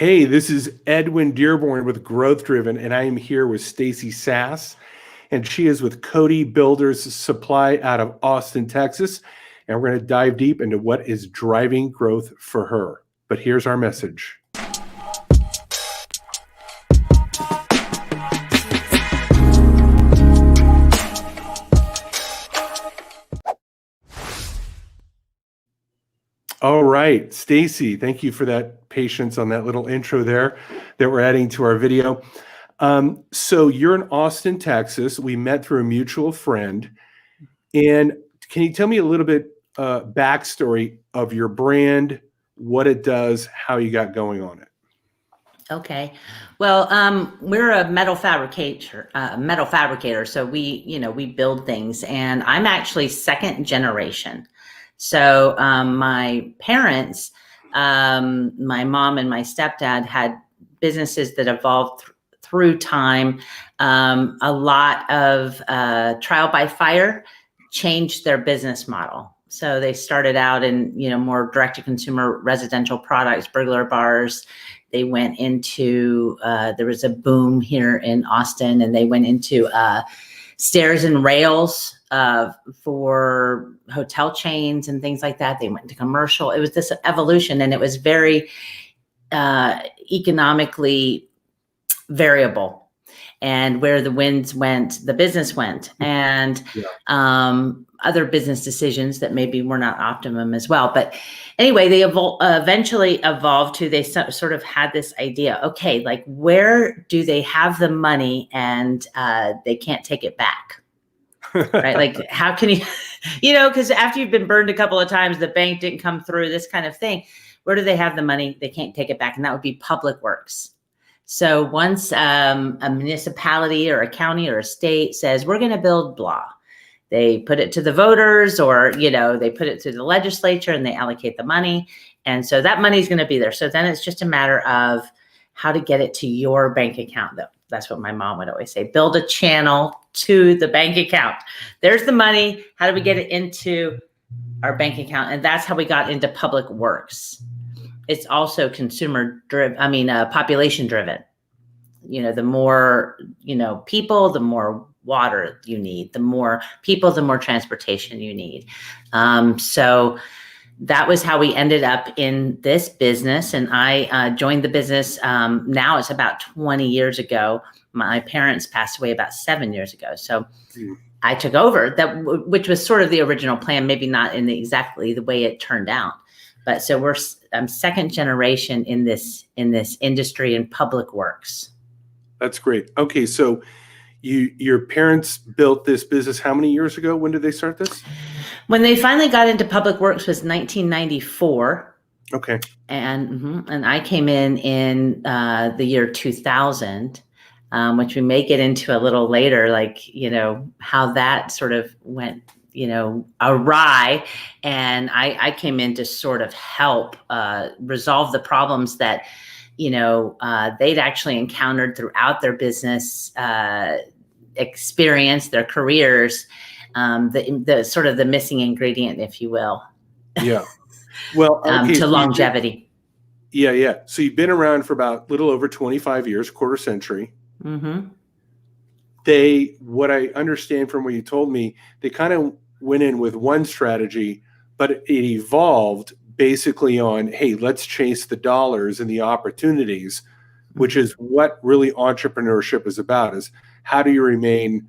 Hey, this is Edwin Dearborn with Growth Driven, and I am here with Stacy Sass, and she is with Cody Builders Supply out of Austin, Texas. And we're going to dive deep into what is driving growth for her. But here's our message. All right, Stacy, thank you for that patience on that little intro there that we're adding to our video. So you're in Austin, Texas. We met through a mutual friend. And can you tell me a little bit backstory of your brand, what it does, how you got going on it? Okay. Well, we're a metal fabricator. So we build things, and I'm actually second generation. So my parents, my mom and my stepdad had businesses that evolved through time. A lot of trial by fire changed their business model. So they started out in, more direct-to-consumer residential products, burglar bars. They went into, there was a boom here in Austin, and they went into stairs and rails for hotel chains and things like that. They went to commercial. It was this evolution, and it was very economically variable. And where the winds went, the business went, and other business decisions that maybe were not optimum as well. But anyway, they eventually evolved to, they sort of had this idea, okay, like where do they have the money and they can't take it back? Right? Like how can you, because after you've been burned a couple of times, the bank didn't come through, this kind of thing. Where do they have the money? They can't take it back. And that would be public works. So once a municipality or a county or a state says, we're going to build blah, they put it to the voters, or, they put it to the legislature and they allocate the money. And so that money is going to be there. So then it's just a matter of how to get it to your bank account, though. That's what my mom would always say. Build a channel to the bank account. There's the money. How do we get it into our bank account? And that's how we got into public works. It's also population driven. The more, people, the more water you need. The more people, the more transportation you need. So that was how we ended up in this business. And I joined the business. Now it's about 20 years ago. My parents passed away about 7 years ago. So I took over that, which was sort of the original plan, maybe not in exactly the way it turned out. But so I'm second generation in this industry in public works. That's great. Okay. So your parents built this business how many years ago? When did they start this? When they finally got into public works was 1994. Okay. And I came in the year 2000, which we may get into a little later, like, how that sort of went, awry. And I came in to sort of help resolve the problems that, they'd actually encountered throughout their business experience, their careers, the sort of the missing ingredient, if you will. Yeah. Well, okay, to longevity. Yeah. So you've been around for about a little over 25 years, quarter century. Mm-hmm. What I understand from what you told me, they kind of went in with one strategy, but it evolved basically on, hey, let's chase the dollars and the opportunities, which is what really entrepreneurship is about, is how do you remain,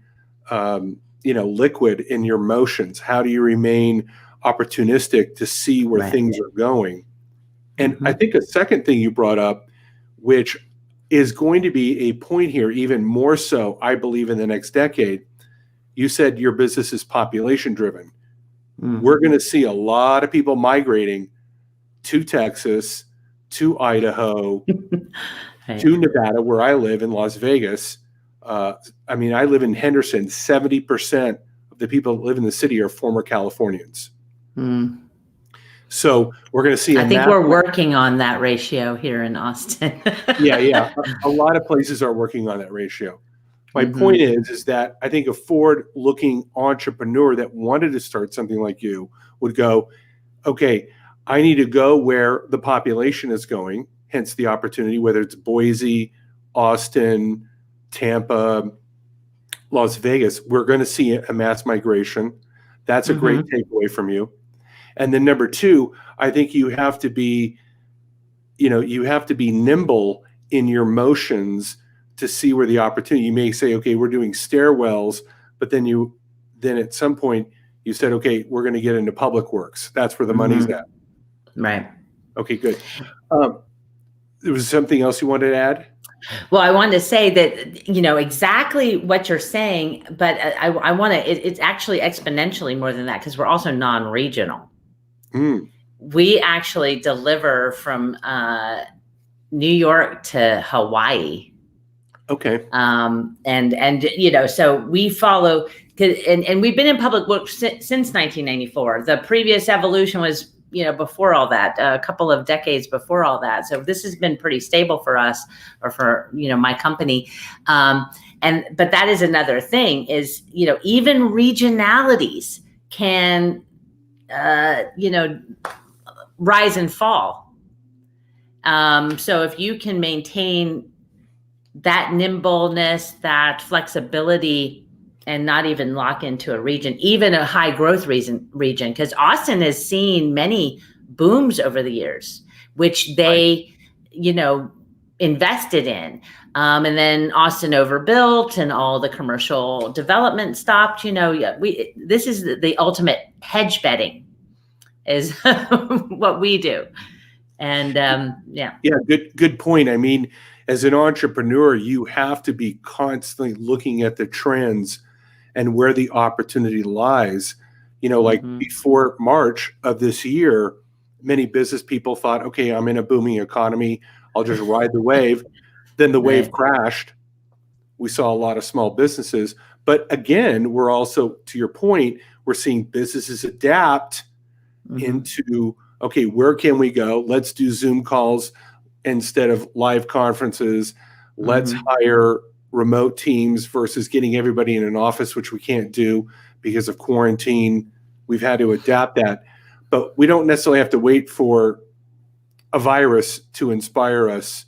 liquid in your motions? How do you remain opportunistic to see where things are going? And I think a second thing you brought up, which is going to be a point here, even more so, I believe, in the next decade, you said your business is population driven. We're going to see a lot of people migrating to Texas, to Idaho, to Nevada, where I live in Las Vegas. I live in Henderson. 70% of the people that live in the city are former Californians. So we're going to see. I think we're working on that ratio here in Austin. Yeah. A lot of places are working on that ratio. My point is that I think a forward-looking entrepreneur that wanted to start something like you would go, okay, I need to go where the population is going. hence the opportunity, whether it's Boise, Austin, Tampa, Las Vegas, we're going to see a mass migration. That's a great takeaway from you. And then number two, I think you have to be nimble in your motions to see where the opportunity. You may say, okay, we're doing stairwells, but then at some point you said, okay, we're going to get into public works. That's where the money's at. Right. Okay, good. There was something else you wanted to add? Well, I wanted to say that, exactly what you're saying, but I want to, it's actually exponentially more than that, because we're also non-regional. We actually deliver from New York to Hawaii. Okay. So we follow, and we've been in public works since 1994. The previous evolution was, before all that, a couple of decades before all that. So this has been pretty stable for us, or for, my company. But that is another thing is, even regionalities can, rise and fall. So if you can maintain that nimbleness, that flexibility, and not even lock into a region, even a high growth region, because Austin has seen many booms over the years, which they, invested in. And then Austin overbuilt and all the commercial development stopped. This is the ultimate hedge betting is what we do. And good point. I mean, as an entrepreneur, you have to be constantly looking at the trends and where the opportunity lies. Before March of this year, many business people thought, okay, I'm in a booming economy, I'll just ride the wave. Then the wave crashed. We saw a lot of small businesses. But again, we're also, to your point, we're seeing businesses adapt into, okay, where can we go? Let's do Zoom calls instead of live conferences. Let's hire remote teams versus getting everybody in an office, which we can't do because of quarantine. We've had to adapt that. But we don't necessarily have to wait for a virus to inspire us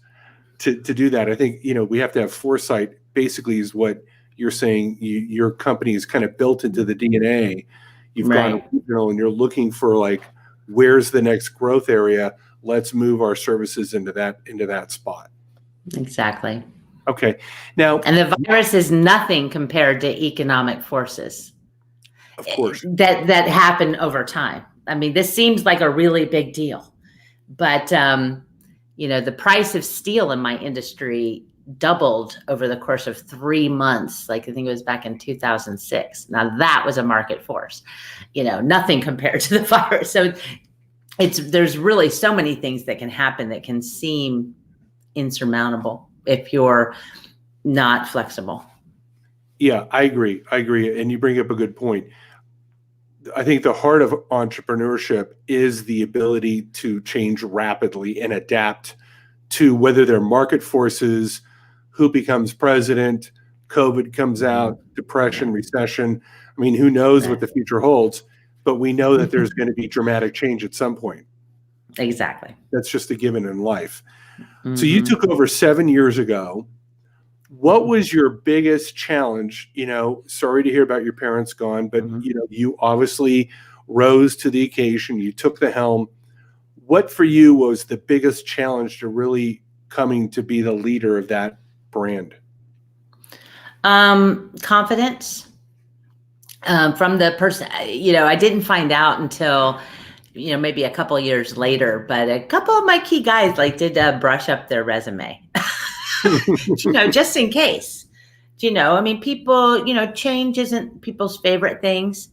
to do that. I think, we have to have foresight, basically, is what you're saying. Your company is kind of built into the DNA. You've gone regional and you're looking for where's the next growth area? Let's move our services into that spot. Exactly. Okay. Now, and the virus is nothing compared to economic forces. Of course. That happen over time. I mean, this seems like a really big deal, but the price of steel in my industry doubled over the course of 3 months. I think it was back in 2006. Now that was a market force, nothing compared to the virus. So there's really so many things that can happen that can seem insurmountable if you're not flexible. Yeah, I agree. And you bring up a good point. I think the heart of entrepreneurship is the ability to change rapidly and adapt to whether they're market forces, who becomes president, COVID comes out, depression, recession. I mean, who knows what the future holds, but we know that there's going to be dramatic change at some point. Exactly. That's just a given in life. So you took over 7 years ago. What was your biggest challenge? Sorry to hear about your parents gone, but you obviously rose to the occasion. You took the helm. What for you was the biggest challenge to really coming to be the leader of that brand? Confidence from the person. I didn't find out until maybe a couple of years later, but a couple of my key guys did brush up their resume. Just in case, people, change isn't people's favorite things.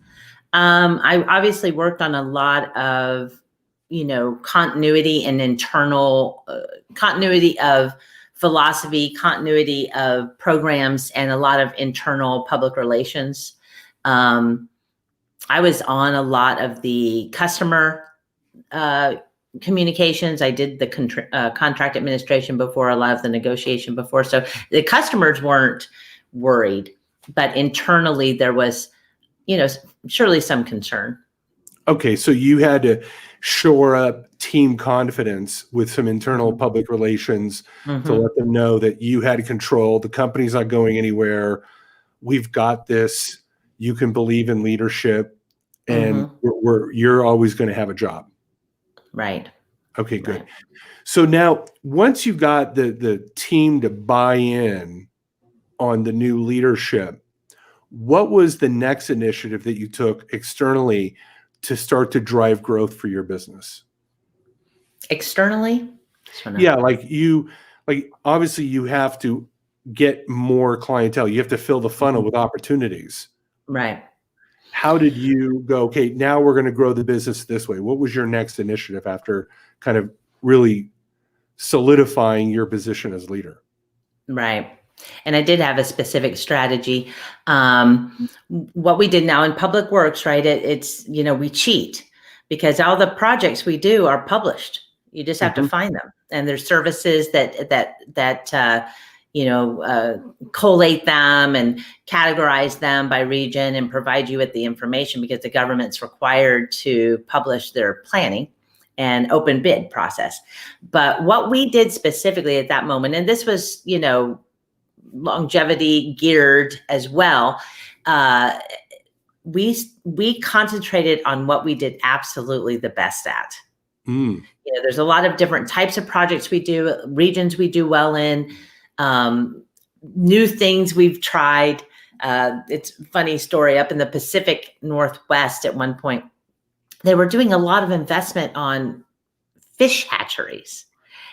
I obviously worked on a lot of, continuity and internal continuity of philosophy, continuity of programs, and a lot of internal public relations. I was on a lot of the customer communications. I did the contract administration before, a lot of the negotiation before. So the customers weren't worried, but internally there was, surely some concern. Okay, so you had to shore up team confidence with some internal public relations to let them know that you had control. The company's not going anywhere. We've got this. You can believe in leadership, and you're always going to have a job. Right. Okay, good. Right. So now, once you got the team to buy in on the new leadership, what was the next initiative that you took externally to start to drive growth for your business? Externally? Yeah, like obviously you have to get more clientele. You have to fill the funnel with opportunities. Right. How did you go, okay, now we're going to grow the business this way? What was your next initiative after kind of really solidifying your position as leader? Right. And I did have a specific strategy. What we did now in public works, right? It's, we cheat because all the projects we do are published. You just have to find them. And there's services that collate them and categorize them by region and provide you with the information because the government's required to publish their planning and open bid process. But what we did specifically at that moment, and this was, longevity geared as well, we concentrated on what we did absolutely the best at. There's a lot of different types of projects we do, regions we do well in, new things we've tried. It's a funny story. Up in the Pacific Northwest at one point, they were doing a lot of investment on fish hatcheries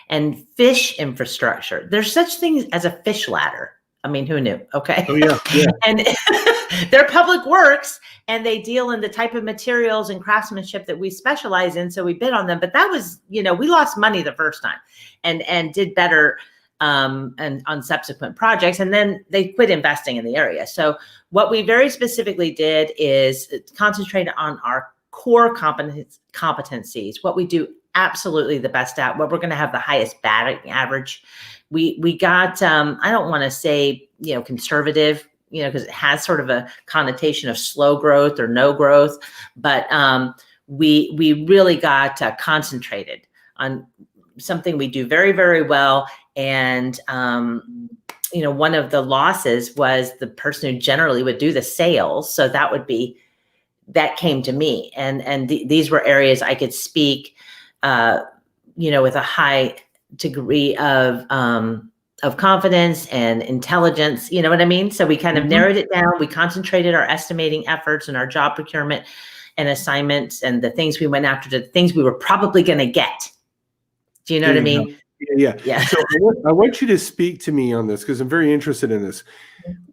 and fish infrastructure. There's such things as a fish ladder. I mean, who knew? Okay. Oh, yeah. And they're public works and they deal in the type of materials and craftsmanship that we specialize in. So we bid on them, but that was, we lost money the first time and did better and on subsequent projects. And then they quit investing in the area. So what we very specifically did is concentrate on our core competencies, what we do absolutely the best at, what we're going to have the highest batting average. We got, I don't want to say, conservative, because it has sort of a connotation of slow growth or no growth, but we really got concentrated on something we do very, very well. And, one of the losses was the person who generally would do the sales. So that came to me. And these were areas I could speak, with a high degree of confidence and intelligence, you know what I mean? So we kind of narrowed it down. We concentrated our estimating efforts and our job procurement and assignments and the things we went after, the things we were probably going to get. Do you know what I mean? Yeah. So I want you to speak to me on this because I'm very interested in this.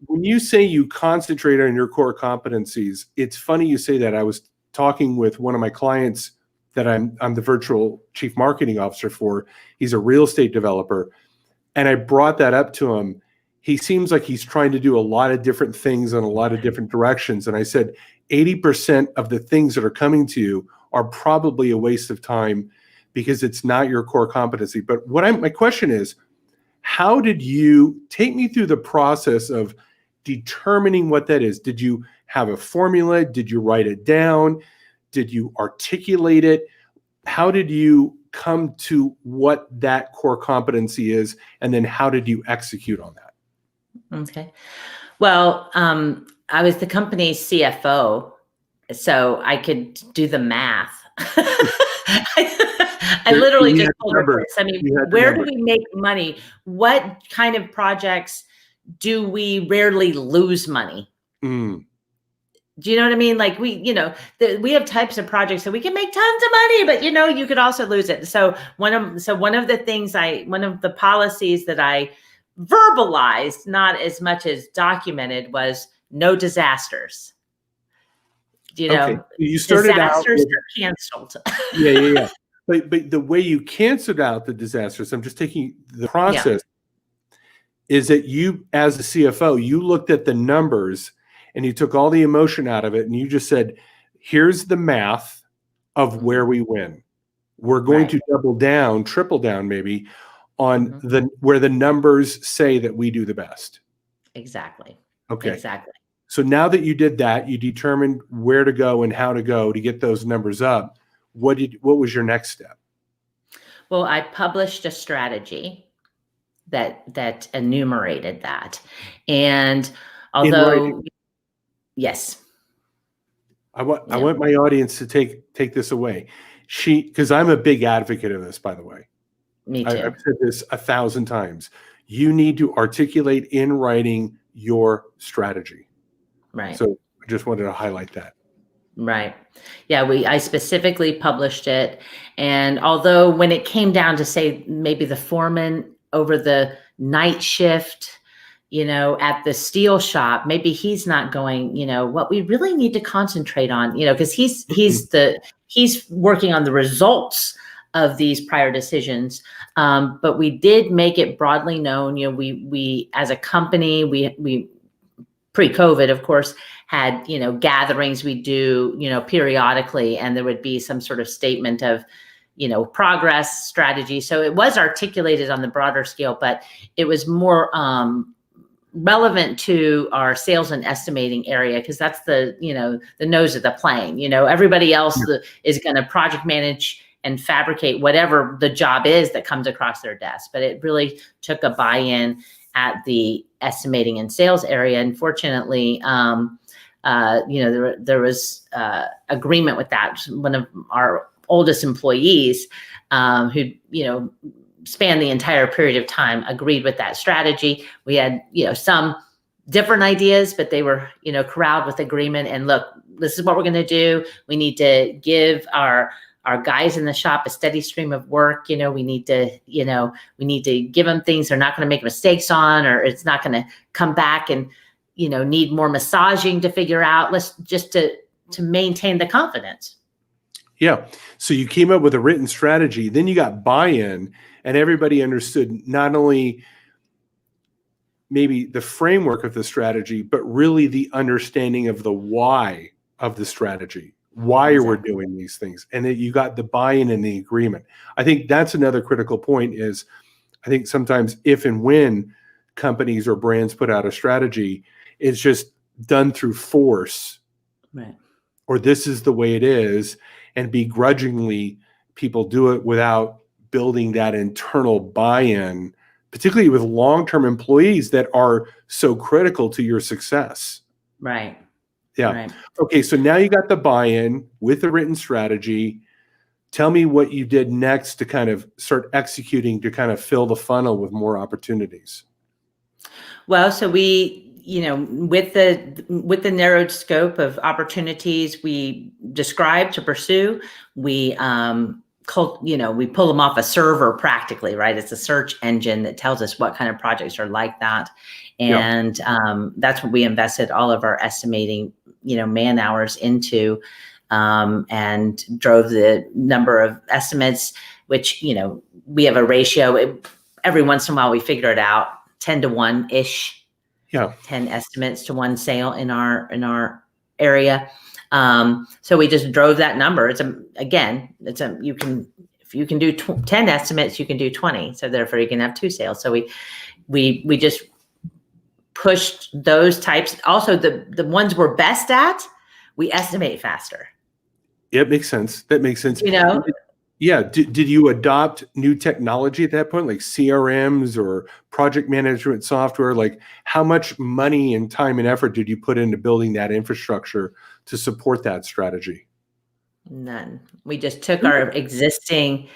When you say you concentrate on your core competencies, it's funny you say that. I was talking with one of my clients that I'm the virtual chief marketing officer for. He's a real estate developer. And I brought that up to him. He seems like he's trying to do a lot of different things in a lot of different directions. And I said, 80% of the things that are coming to you are probably a waste of time because it's not your core competency. But my question is, how did you take me through the process of determining what that is? Did you have a formula? Did you write it down? Did you articulate it? How did you come to what that core competency is? And then how did you execute on that? Okay. Well, I was the company's CFO, so I could do the math. I literally just told her this. I mean, where do we make money? What kind of projects do we rarely lose money? Do you know what I mean? Like we have types of projects that we can make tons of money, but you could also lose it. So one of the policies that I verbalized, not as much as documented, was no disasters. Okay. You started disasters are canceled. Yeah. But the way you canceled out the disasters, I'm just taking the process, is that you, as a CFO, you looked at the numbers and you took all the emotion out of it and you just said, here's the math of where we win. We're going to double down, triple down maybe on where the numbers say that we do the best. Exactly. Okay. Exactly. So now that you did that, you determined where to go and how to go to get those numbers up. What was your next step? Well, I published a strategy that enumerated that. And although, yes. I want my audience to take this away. Because I'm a big advocate of this, by the way. Me too. I've said this 1,000 times. You need to articulate in writing your strategy. Right. So I just wanted to highlight that. Right. Yeah, I specifically published it. And although when it came down to, say, maybe the foreman over the night shift, at the steel shop, maybe he's not going, what we really need to concentrate on, because he's working on the results of these prior decisions. But we did make it broadly known, we as a company, we pre-COVID, of course, had, gatherings we do, periodically, and there would be some sort of statement of, progress strategy. So it was articulated on the broader scale, but it was more relevant to our sales and estimating area, because that's the nose of the plane. Everybody else is going to project manage and fabricate whatever the job is that comes across their desk. But it really took a buy-in at the estimating and sales area. And fortunately, there was agreement with that. One of our oldest employees, who spanned the entire period of time, agreed with that strategy. We had some different ideas, but they were corralled with agreement. And look, this is what we're going to do. We need to give our guys in the shop a steady stream of work. We need to give them things they're not going to make mistakes on, or it's not going to come back and, need more massaging to figure out. Let's just to maintain the confidence. Yeah. So you came up with a written strategy, then you got buy-in, and everybody understood not only maybe the framework of the strategy, but really the understanding of the why of the strategy. Why Exactly. we're doing these things, and that you got the buy-in and the agreement. I think that's another critical point. Is I think sometimes if and when companies or brands put out a strategy, it's just done through force, right? Or this is the way it is, and begrudgingly people do it without building that internal buy-in, particularly with long-term employees that are so critical to your success. Right. Yeah. Right. Okay. So now you got the buy-in with the written strategy. Tell me what you did next to kind of start executing to kind of fill the funnel with more opportunities. Well, so we, with the narrowed scope of opportunities we described to pursue, we pull them off a server practically, right? It's a search engine that tells us what kind of projects are like that. And that's what we invested all of our estimating, man hours into, and drove the number of estimates, which, we have a ratio. Every once in a while we figure it out, 10 to 1-ish. Yeah. 10 estimates to one sale in our area. So we just drove that number. If you can do 10 estimates, you can do 20. So therefore you can have 2 sales. So we just pushed those types. Also the ones we're best at, we estimate faster. It makes sense. That makes sense. Yeah. Did you adopt new technology at that point, like CRMs or project management software? Like how much money and time and effort did you put into building that infrastructure to support that strategy? None. We just took our existing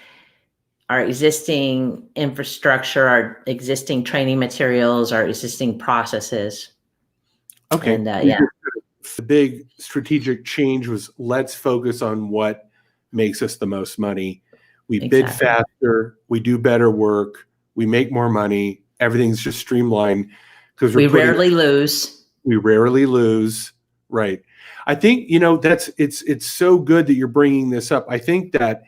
infrastructure, our existing training materials, our existing processes. Okay. And the big strategic change was let's focus on what makes us the most money. We bid faster, we do better work, we make more money, everything's just streamlined because we rarely lose. We rarely lose. Right. I think, it's so good that you're bringing this up. I think that,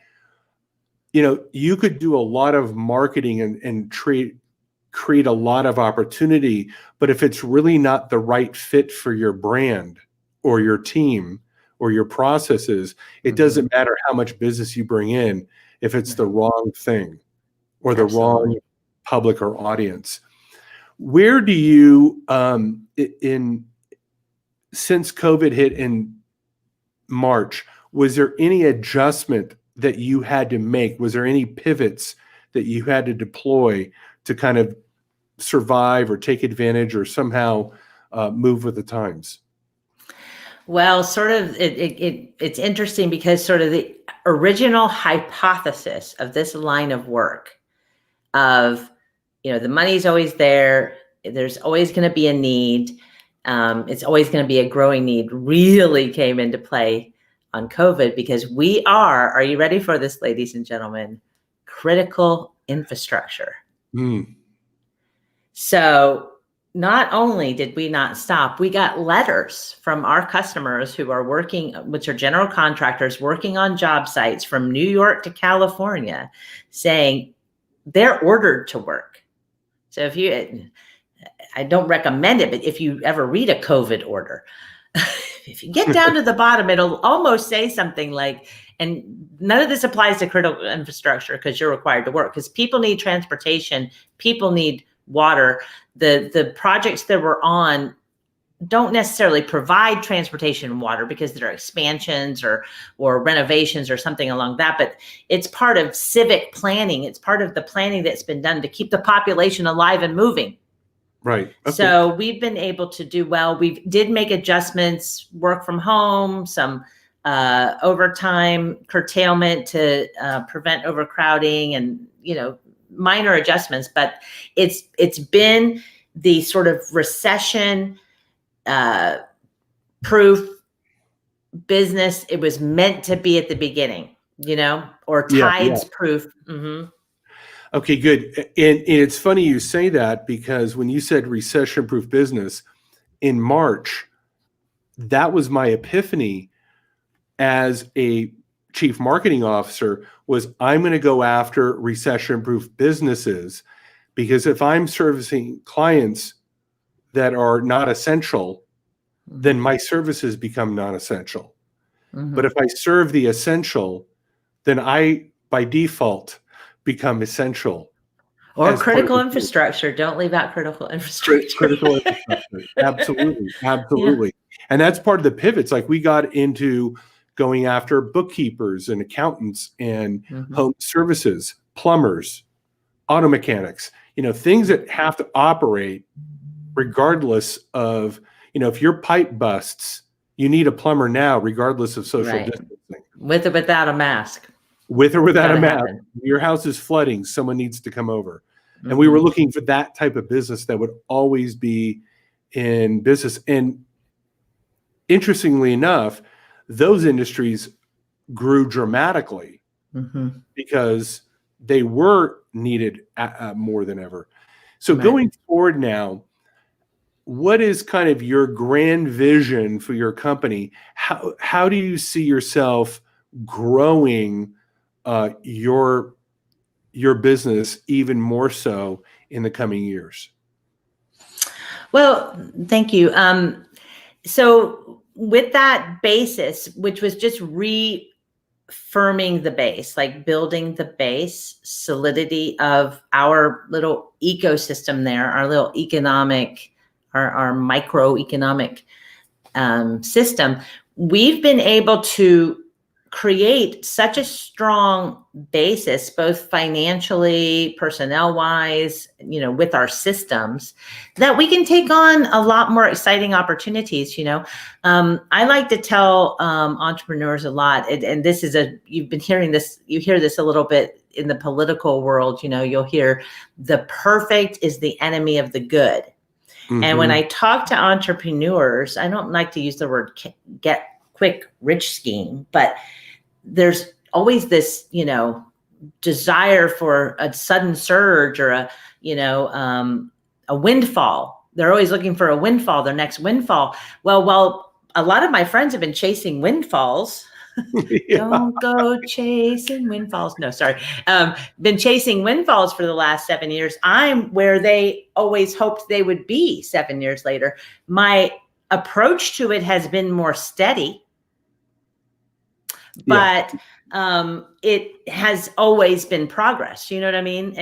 you could do a lot of marketing and create a lot of opportunity, but if it's really not the right fit for your brand or your team or your processes, it doesn't matter how much business you bring in if it's the wrong thing or the wrong public or audience. Where do you, since COVID hit in March, was there any adjustment that you had to make? Was there any pivots that you had to deploy to kind of survive or take advantage or somehow move with the times? Well, sort of, it's interesting because sort of the original hypothesis of this line of work of, the money's always there, there's always going to be a need, it's always going to be a growing need, really came into play on COVID, because we are you ready for this, ladies and gentlemen? Critical infrastructure. So not only did we not stop, we got letters from our customers who are working, which are general contractors working on job sites from New York to California, saying they're ordered to work. So I don't recommend it, but if you ever read a COVID order, if you get down to the bottom, it'll almost say something like, and none of this applies to critical infrastructure because you're required to work, because people need transportation, people need water. The projects that we're on don't necessarily provide transportation and water because there are expansions or renovations or something along that, but it's part of civic planning. It's part of the planning that's been done to keep the population alive and moving. Right. Okay. So we've been able to do well. We did make adjustments, work from home, some overtime curtailment to prevent overcrowding, and minor adjustments. But it's been the sort of recession proof business it was meant to be at the beginning, or tides proof. Mm-hmm. Okay, good. And it's funny you say that, because when you said recession-proof business in March, that was my epiphany as a chief marketing officer, was I'm going to go after recession-proof businesses, because if I'm servicing clients that are not essential, then my services become non-essential. Mm-hmm. But if I serve the essential, then I, by default, become essential. Or critical infrastructure. Don't leave out critical infrastructure. Critical infrastructure. Absolutely. Absolutely. Yeah. And that's part of the pivots. Like, we got into going after bookkeepers and accountants and home services, plumbers, auto mechanics, things that have to operate regardless of, if your pipe busts, you need a plumber now, regardless of social distancing. With or without a mask. With or without a mask. Your house is flooding, someone needs to come over. Mm-hmm. And we were looking for that type of business that would always be in business. And interestingly enough, those industries grew dramatically because they were needed more than ever. So going forward now, what is kind of your grand vision for your company? How do you see yourself growing your business even more so in the coming years? Well, thank you. So with that basis, which was just reaffirming the base, like building the base solidity of our little ecosystem there, our little economic, our microeconomic system, we've been able to create such a strong basis, both financially, personnel-wise, with our systems, that we can take on a lot more exciting opportunities. I like to tell entrepreneurs a lot, and this is you've been hearing this, you hear this a little bit in the political world. You'll hear the perfect is the enemy of the good. Mm-hmm. And when I talk to entrepreneurs, I don't like to use the word get quick rich scheme, but there's always this, desire for a sudden surge or a windfall. They're always looking for a windfall, their next windfall. Well, a lot of my friends have been chasing windfalls. Don't go chasing windfalls. No, sorry. Been chasing windfalls for the last 7 years. I'm where they always hoped they would be 7 years later. My approach to it has been more steady. But it has always been progress. You know what I mean?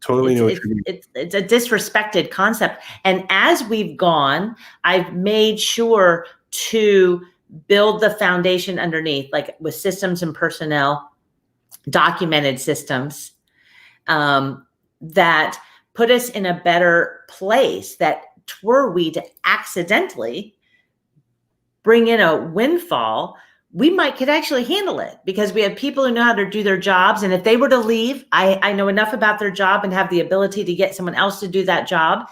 Totally know what you mean. It's a disrespected concept. And as we've gone, I've made sure to build the foundation underneath, like with systems and personnel, documented systems, that put us in a better place, that were we to accidentally bring in a windfall, we could actually handle it, because we have people who know how to do their jobs. And if they were to leave, I know enough about their job and have the ability to get someone else to do that job.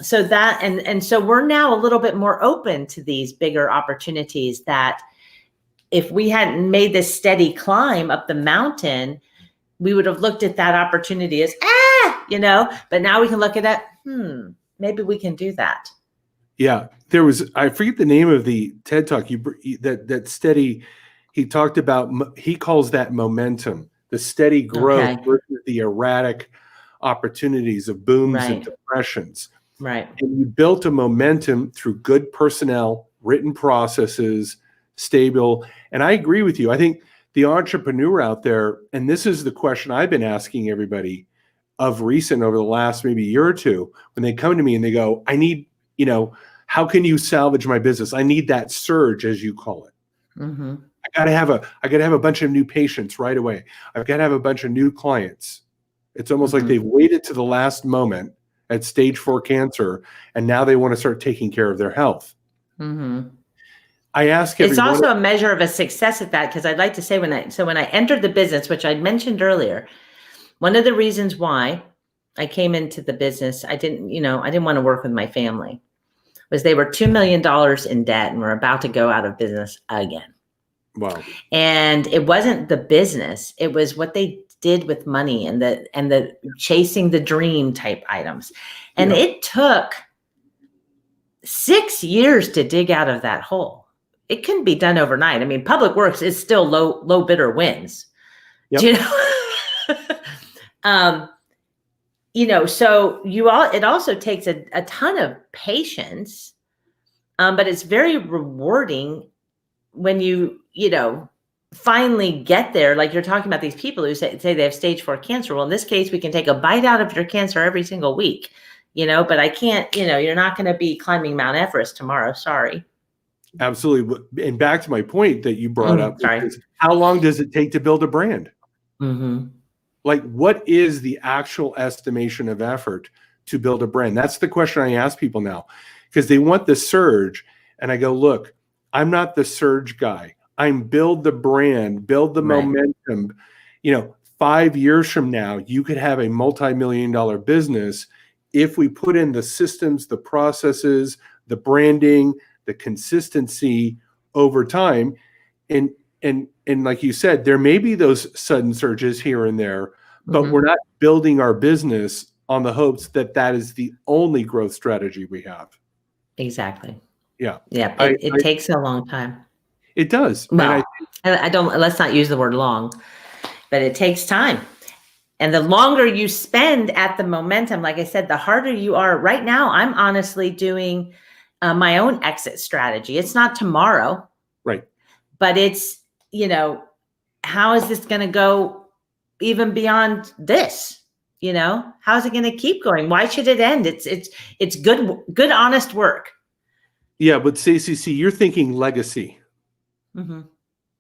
So that, and so we're now a little bit more open to these bigger opportunities, that if we hadn't made this steady climb up the mountain, we would have looked at that opportunity as, but now we can look at it, maybe we can do that. Yeah. I forget the name of the TED Talk, that steady, he talked about, he calls that momentum, the steady growth versus the erratic opportunities of booms and depressions. Right. And you built a momentum through good personnel, written processes, stable. And I agree with you. I think the entrepreneur out there, and this is the question I've been asking everybody of recent over the last maybe year or two, when they come to me and they go, I need, how can you salvage my business? I need that surge, as you call it. Mm-hmm. I gotta have a bunch of new patients right away. I've got to have a bunch of new clients. It's almost like they've waited to the last moment at stage 4 cancer, and now they want to start taking care of their health. Mm-hmm. I ask it's also a measure of a success at that, because I'd like to say when I entered the business, which I mentioned earlier, one of the reasons why I came into the business, I didn't want to work with my family, was they were $2 million in debt and were about to go out of business again. Wow. And it wasn't the business, it was what they did with money and the chasing the dream type items. And it took 6 years to dig out of that hole. It couldn't be done overnight. I mean, public works is still low bidder wins. Yep. So it also takes a ton of patience, but it's very rewarding when you finally get there. Like you're talking about these people who say they have stage 4 cancer. Well, in this case, we can take a bite out of your cancer every single week, but I can't, you're not going to be climbing Mount Everest tomorrow. Sorry. Absolutely. And back to my point that you brought up, how long does it take to build a brand? Mm-hmm. Like, what is the actual estimation of effort to build a brand? That's the question I ask people now, because they want the surge. And I go, look, I'm not the surge guy. I'm build the brand, build the momentum. 5 years from now, you could have a multi-million-dollar business if we put in the systems, the processes, the branding, the consistency over time. And like you said, there may be those sudden surges here and there, but we're not building our business on the hopes that is the only growth strategy we have. Exactly. Yeah. Yeah. It takes a long time. It does. Well, let's not use the word long, but it takes time. And the longer you spend at the momentum, like I said, the harder you are. Right now, I'm honestly doing my own exit strategy. It's not tomorrow. Right. But it's, how is this going to go even beyond this? How's it going to keep going? Why should it end? It's good, honest work. Yeah. But Stacy, you're thinking legacy. Mm-hmm.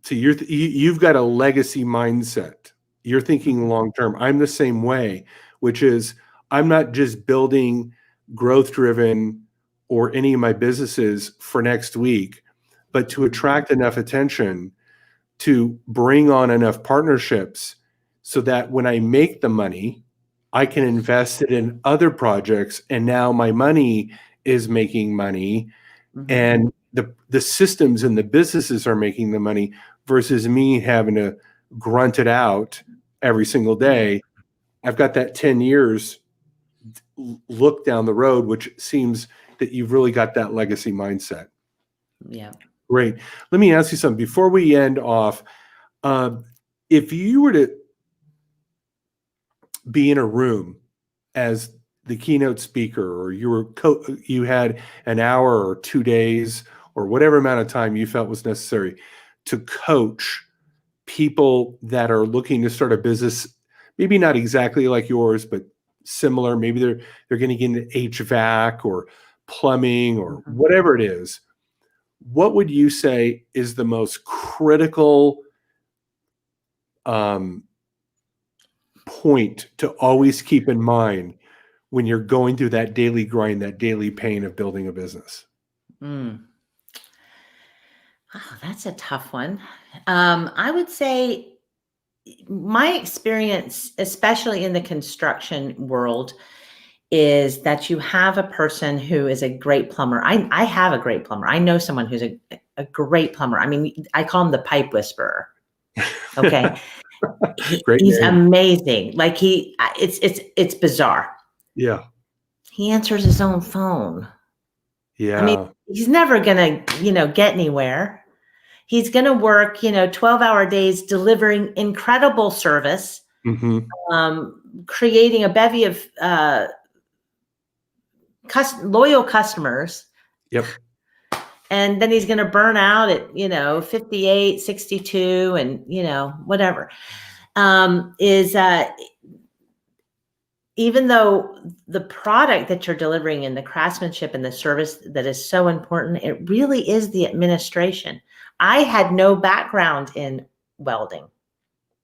So you've got a legacy mindset. You're thinking long-term. I'm the same way, which is I'm not just building growth-driven or any of my businesses for next week, but to attract enough attention to bring on enough partnerships so that when I make the money, I can invest it in other projects. And now my money is making money, and the systems and the businesses are making the money versus me having to grunt it out every single day. I've got that 10 years look down the road, which seems that you've really got that legacy mindset. Yeah. Great. Let me ask you something before we end off. If you were to be in a room as the keynote speaker, or you had an hour or 2 days or whatever amount of time you felt was necessary to coach people that are looking to start a business, maybe not exactly like yours, but similar. Maybe they're going to get into HVAC or plumbing or whatever it is. what would you say is the most critical point to always keep in mind when you're going through that daily grind, that daily pain of building a business? Oh, that's a tough one. I would say my experience, especially in the construction world, is that you have a person who is a great plumber. I have a great plumber. I know someone who's a great plumber. I mean, I call him the pipe whisperer. Okay. He's amazing. Like it's bizarre. Yeah. He answers his own phone. Yeah. I mean, he's never going to, get anywhere. He's going to work, 12-hour days delivering incredible service, creating a bevy of loyal customers. Yep. And then he's going to burn out at, 58, 62 and, whatever. Even though the product that you're delivering and the craftsmanship and the service that is so important, it really is the administration. I had no background in welding,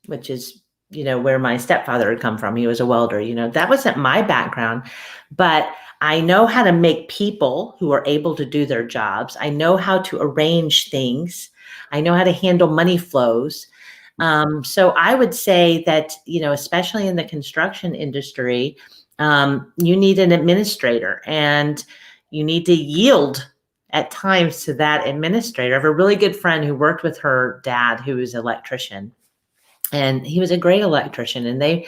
which is, where my stepfather had come from. He was a welder, that wasn't my background, but I know how to make people who are able to do their jobs. I know how to arrange things. I know how to handle money flows. So I would say that, especially in the construction industry, you need an administrator and you need to yield at times to that administrator. I have a really good friend who worked with her dad, who was an electrician, and he was a great electrician. And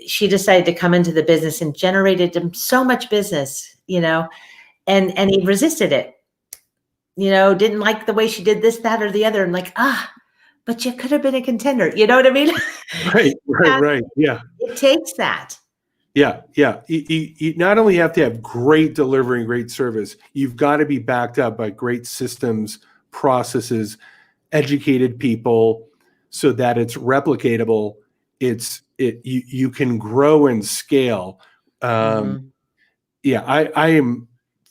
she decided to come into the business and generated him so much business, and he resisted it, didn't like the way she did this, that, or the other. And but you could have been a contender. You know what I mean? Right. Yeah. It takes that. Yeah. You not only have to have great delivery and great service, you've got to be backed up by great systems, processes, educated people, so that it's replicatable. You can grow and scale. I am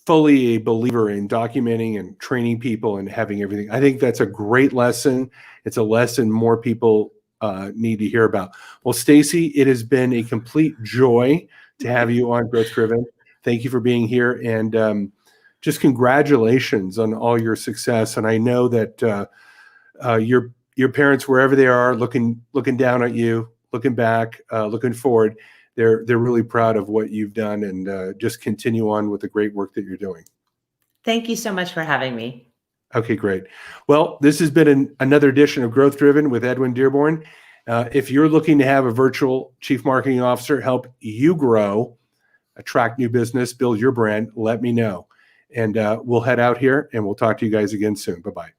fully a believer in documenting and training people and having everything. I think that's a great lesson. It's a lesson more people need to hear about. Well, Stacy, it has been a complete joy to have you on Growth Driven. Thank you for being here, and just congratulations on all your success. And I know that your parents, wherever they are, looking down at you, looking back, looking forward, they're really proud of what you've done, and just continue on with the great work that you're doing. Thank you so much for having me. Okay, great. Well, this has been another edition of Growth Driven with Edwin Dearborn. If you're looking to have a virtual chief marketing officer help you grow, attract new business, build your brand, let me know. And we'll head out here and we'll talk to you guys again soon. Bye-bye.